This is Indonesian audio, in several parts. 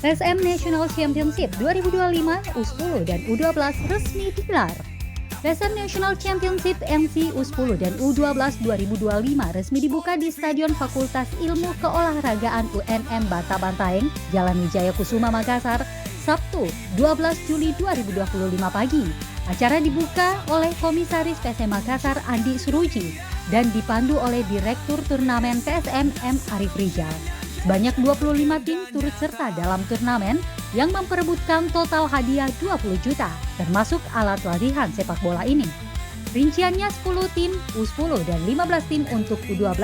PSM National Championship 2025 U10 dan U12 resmi digelar. PSM National Championship MC U10 dan U12 2025 resmi dibuka di Stadion Fakultas Ilmu Keolahragaan UNM Bata Bantaeng, Jalan Wijaya Kusuma, Makassar, Sabtu 12 Juli 2025 pagi. Acara dibuka oleh Komisaris PSM Makassar Andi Suruji dan dipandu oleh Direktur Turnamen PSM M. Arif Rizal. Sebanyak 25 tim turut serta dalam turnamen yang memperebutkan total hadiah 20 juta, termasuk alat latihan sepak bola ini. Rinciannya 10 tim U10 dan 15 tim untuk U12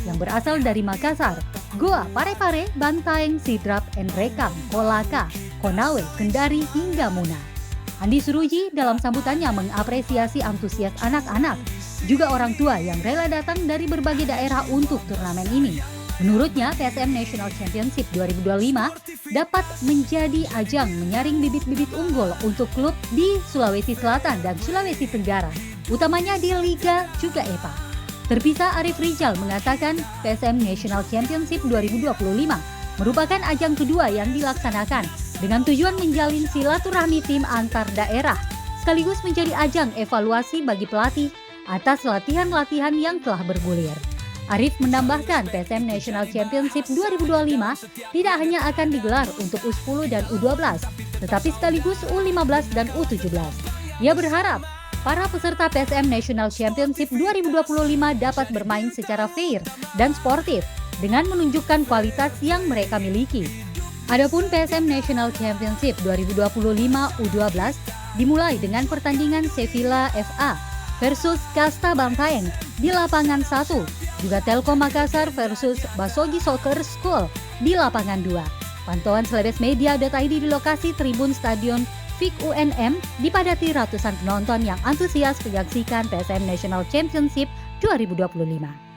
yang berasal dari Makassar, Goa, Parepare, Bantaeng, Sidrap, Enrekang, Kolaka, Konawe, Kendari, hingga Muna. Andi Suruji dalam sambutannya mengapresiasi antusias anak-anak, juga orang tua yang rela datang dari berbagai daerah untuk turnamen ini. Menurutnya, PSM National Championship 2025 dapat menjadi ajang menyaring bibit-bibit unggul untuk klub di Sulawesi Selatan dan Sulawesi Tenggara, utamanya di Liga juga EPA. Terpisah Arif Rizal mengatakan PSM National Championship 2025 merupakan ajang kedua yang dilaksanakan dengan tujuan menjalin silaturahmi tim antar daerah, sekaligus menjadi ajang evaluasi bagi pelatih atas latihan-latihan yang telah bergulir. Arif menambahkan PSM National Championship 2025 tidak hanya akan digelar untuk U10 dan U12, tetapi sekaligus U15 dan U17. Ia berharap para peserta PSM National Championship 2025 dapat bermain secara fair dan sportif dengan menunjukkan kualitas yang mereka miliki. Adapun PSM National Championship 2025 U12 dimulai dengan pertandingan Sevilla FA versus Kasta Bantaeng di lapangan 1, juga Telkom Makassar versus Basogi Soccer School di lapangan 2. Pantauan selebesmedia.id di lokasi tribun Stadion FIK UNM dipadati ratusan penonton yang antusias menyaksikan PSM National Championship 2025.